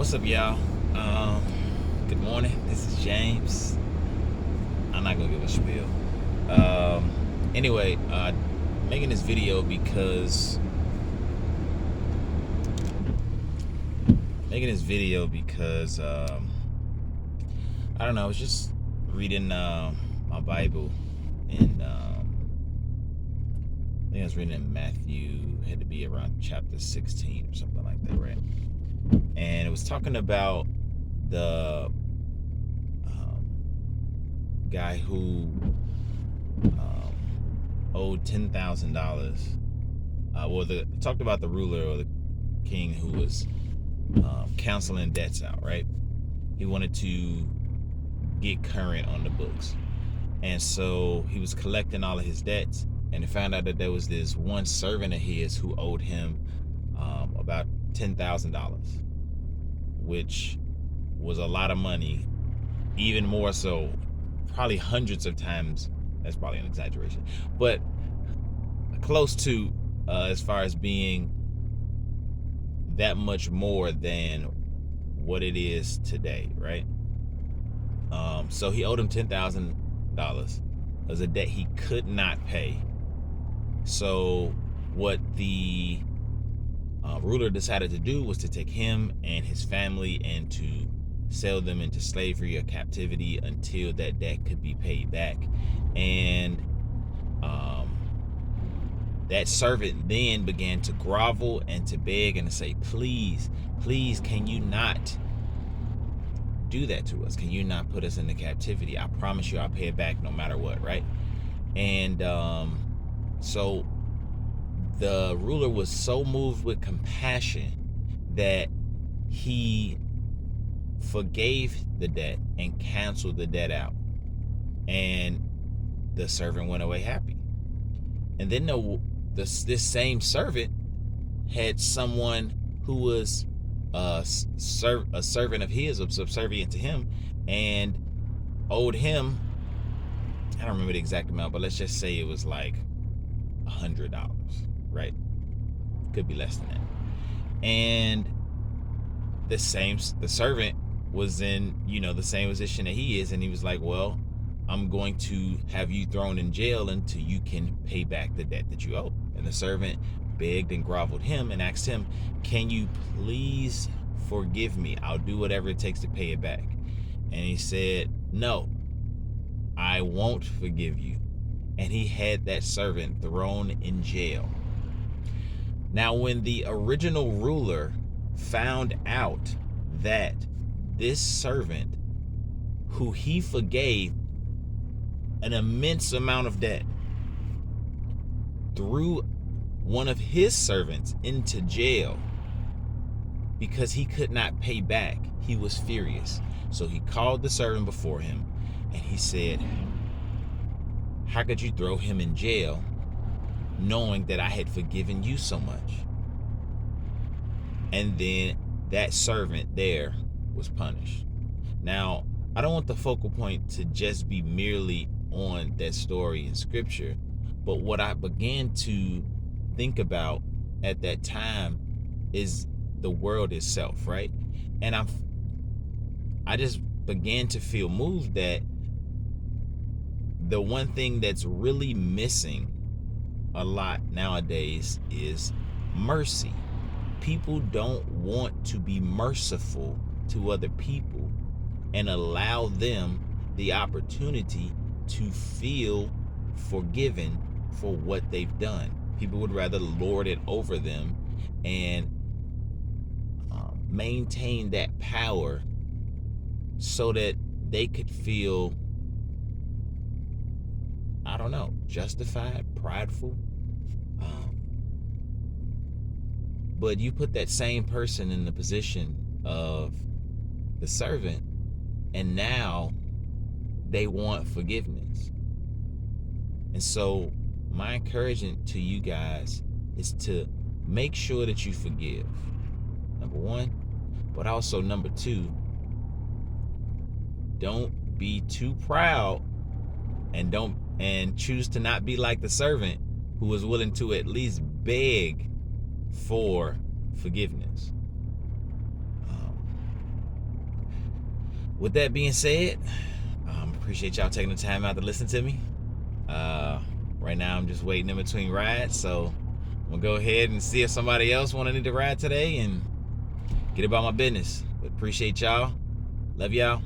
What's up, y'all? Good morning. This is James. I'm not gonna give a spiel. Anyway, making this video because I don't know. I was just reading my Bible, and I think I was reading in Matthew. It had to be around chapter 16 or something like that, right? And it was talking about the guy who um, owed $10,000. Talked about the ruler or the king who was canceling debts out, right? He wanted to get current on the books, and so he was collecting all of his debts, and he found out that there was this one servant of his who owed him about $10,000, which was a lot of money, even more so, probably hundreds of times. That's probably an exaggeration, but close to, as far as being that much more than what it is today, right? So he owed him $10,000. It was a debt he could not pay. So what the ruler decided to do was to take him and his family and to sell them into slavery or captivity until that debt could be paid back. And that servant then began to grovel and to beg and to say, please, please, can you not do that to us? Can you not put us into captivity? I promise you I'll pay it back no matter what, right? And so the ruler was so moved with compassion that he forgave the debt and canceled the debt out. And the servant went away happy. And then this same servant had someone who was a servant of his, was subservient to him, and owed him, I don't remember the exact amount, but let's just say it was like $100, right? Could be less than that. And the servant was in, the same position that he is, and he was like, well, I'm going to have you thrown in jail until you can pay back the debt that you owe. And the servant begged and groveled him and asked him, can you please forgive me? I'll do whatever it takes to pay it back. And he said, no, I won't forgive you. And he had that servant thrown in jail. Now, when the original ruler found out that this servant, who he forgave an immense amount of debt, threw one of his servants into jail because he could not pay back, he was furious. So he called the servant before him and he said, how could you throw him in jail knowing that I had forgiven you so much? And then that servant there was punished. Now, I don't want the focal point to just be merely on that story in scripture, but what I began to think about at that time is the world itself, right? And I just began to feel moved that the one thing that's really missing a lot nowadays is mercy. People don't want to be merciful to other people and allow them the opportunity to feel forgiven for what they've done. People would rather lord it over them and maintain that power so that they could feel, I don't know, justified, prideful. But you put that same person in the position of the servant, and now they want forgiveness. And so my encouragement to you guys is to make sure that you forgive, number one, but also number two, don't be too proud and choose to not be like the servant who was willing to at least beg for forgiveness. with that being said, appreciate y'all taking the time out to listen to me. Right now I'm just waiting in between rides, so I'm gonna go ahead and see if somebody else want to need to ride today and get about my business. But appreciate y'all. Love y'all.